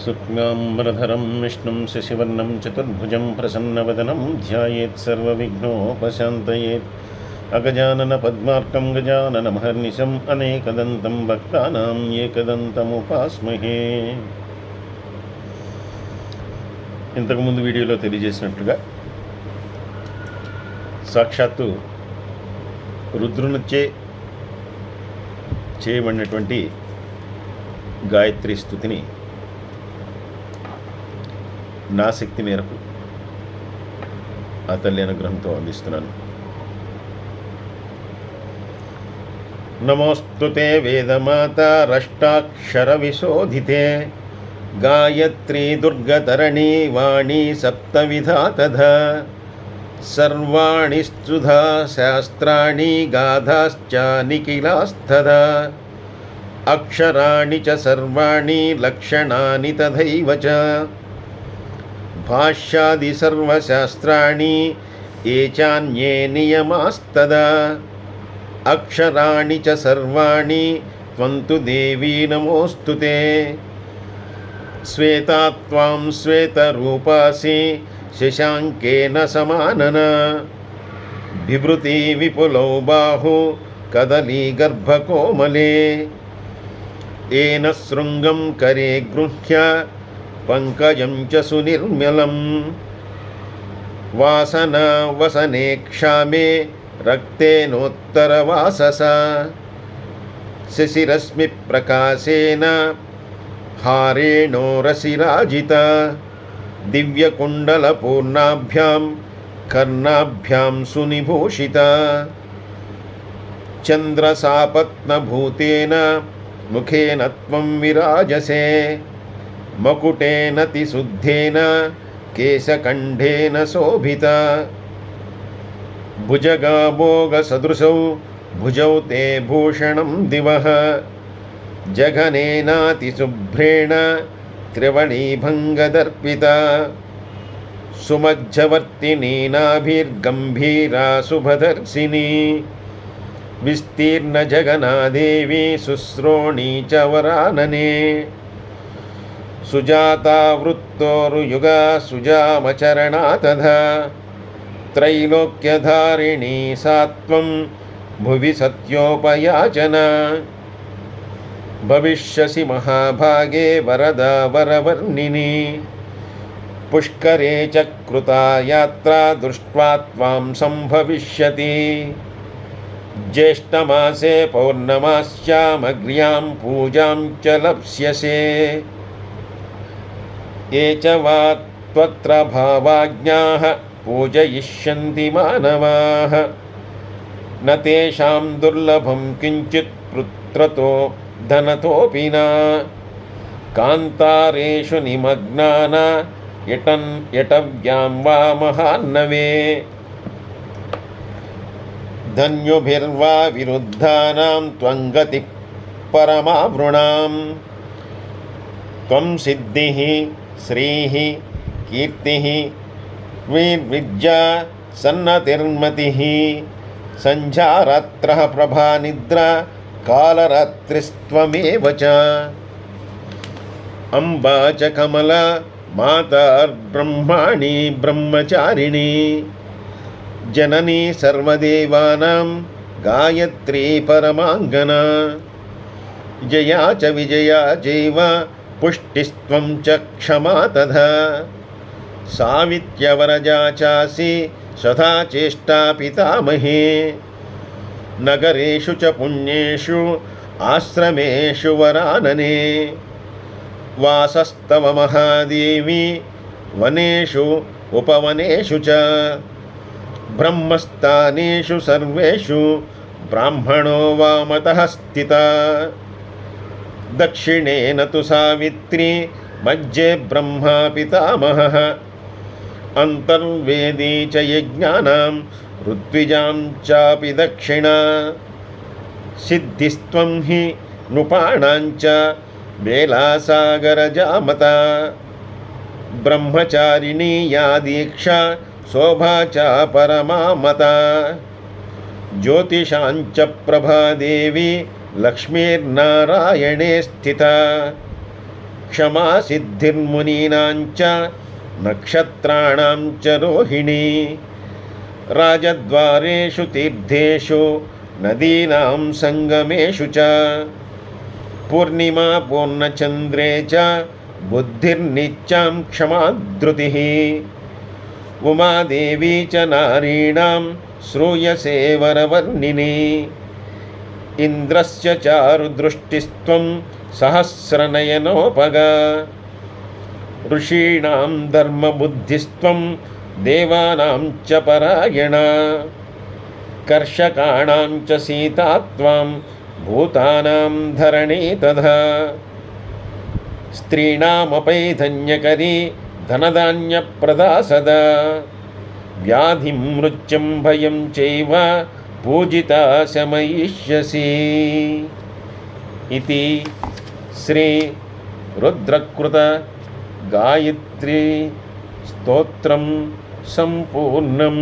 शुक्लाम्बरधरं विष्णुं शशिवर्णं चतुर्भुजं प्रसन्नवदनं ध्यायेत् सर्वविघ्नोपशान्तयेत् अगजाननपद्मार्कं गजाननमहर्निशम् अनेकदन्तं भक्तानां एकदन्तमुपास्महे। ఇంతకుముందు వీడియోలో తెలియజేసినట్లుగా సాక్షాత్తు రుద్రునిచే చేయబడినటువంటి గాయత్రి స్తుతిని నా శక్తి మేరకు ఆ తల్లి అనుగ్రహంతో అందిస్తున్నాను. నమోస్తుతే వేదమాత రష్టాక్షర విశోధితే గాయత్రీ దుర్గతరణీ వాణీ సప్తవిధా తథా సర్వాణి స్తుధా శాస్త్రాణి గాథాశ్చ నిఖిలాస్తదా అక్షరాణి చ సర్వాణి లక్షణాని తథైవ చ భాష్యాది సర్వశాస్త్రాణి ఏ చాన్యే నియమాస్తదా అక్షరాణి చ సర్వాణి త్వం తు దేవీ నమోస్తుతే శ్వేతాత్వాం శ్వేతరూపాసి శశాంకేన సమానన బిభృతి విపులౌ బాహు కదలీ గర్భకోమలే ఏన శృంగం కరే గృహ్య పంకజం చ సునిర్మలం వాసన వసనే క్షామే రక్తేనోత్తరవాసస శశిరశ్మి ప్రకాశేన హారేణోరసిరాజిత దివ్యకుండలపూర్ణాభ్యాం కర్ణాభ్యాం సునిభూషిత చంద్రసాపత్నభూతేన ముఖేన త్వం విరాజసే మకుటేన తిశుద్ధేన కేశకంఠేన శోభిత భుజగాభోగసదృశౌ భుజౌ తే భూషణం దివః జఘనేనాతిశుభ్రేణ త్రివణీభంగదర్పిత సుమధ్యవర్తినీ నాభిర్గంభీరా శుభదర్శినీ విస్తీర్ణ జగన్నాదేవి శుశ్రోణీ చ వరాననే సుజాతా వృత్తోరుయుగా సుజామచరణా తథా త్రైలోక్యధారిణీ సాత్వం భువి సత్యోపయాచన భవిష్యసి మహాభాగే వరదా వరవర్ణిని పుష్కరే చ కృతా యాత్రా దృష్ట్వా త్వాం సంభవిష్యతి జ్యేష్ఠమాసే పౌర్ణమాస్యామగ్ర్యాం పూజాం చ లప్స్యసే ఏ చ వా త్వత్ర భావాజ్ఞాః పూజయిష్యంతి మానవాః న తేషాం దుర్లభం కించిత్ పుత్రతో ధనతోపి న కాంతారేషు నిమగ్నాన యటవ్యాం వా మహాన్నవే ధన్యుభిర్వా విరుద్ధానాం త్వం గతి పరమావృణాం త్వం సిద్ధిః శ్రీః కీర్తిః వీర్విద్యా సన్నతిర్మతిః సంధ్యారాత్రః ప్రభానిద్రా కాలరాత్రిస్త్వమేవ చ అంబా చ కమలా మాతార్బ్రహ్మాణి బ్రహ్మచారిణి జననీ సర్వదేవానాం గాయత్రీ పరమాంగనా జయా చ విజయా చైవ పుష్టిస్త్వం చ క్షమా తథా సావిత్ర్యవరజా చాసి సదా చేష్టా పితామహే నగరేషు చ పుణ్యేషు ఆశ్రమేషు వరాననే వాసస్తవ మహాదేవి వనేషు ఉపవనేషు చ బ్రహ్మస్థానేషు సర్వేషు బ్రాహ్మణో వామతః స్థితా దక్షిణేన తు సావిత్రి మధ్యే బ్రహ్మా పితామహః అంతర్వేదీ చ యజ్ఞానాం ఋత్విజాం చాపి దక్షిణా సిద్ధిస్త్వం హి నృపాణాం చ వేలాసాగరజామతా బ్రహ్మచారిణీ యా దీక్షా శోభా చ పరమామతా జ్యోతిషాంచ ప్రభాదేవి లక్ష్మీర్నారాయణే స్థిత క్షమా సిద్ధిర్మునీనాం చ నక్షత్రాణాం చ రోహిణీ రాజద్వారేషు తీర్థేషు నదీనాం సంగమేషు చ పూర్ణిమా పూర్ణచంద్రే చ బుద్ధిర్నిత్యాం క్షమాధృతిః ఉమాదేవీ చ నారీణాం శ్రూయసే వరవర్ణిని ఇంద్రస్య చారుదృష్టిస్త్వం సహస్రనయనోపగా ఋషీణాం ధర్మబుద్ధిస్త్వం దేవానాం చ పరాయణ కర్షకాణాం చ సీతా త్వాం భూతానాం ధరణీ తథా స్త్రీణామపైధన్యకరీ ధనధాన్యప్రదా సదా వ్యాధిం మృత్యుం భయం చైవ పూజితా శమయిష్యసి इति श्री रुद्रकृत गायत्री स्तोत्रं संपूर्णम्।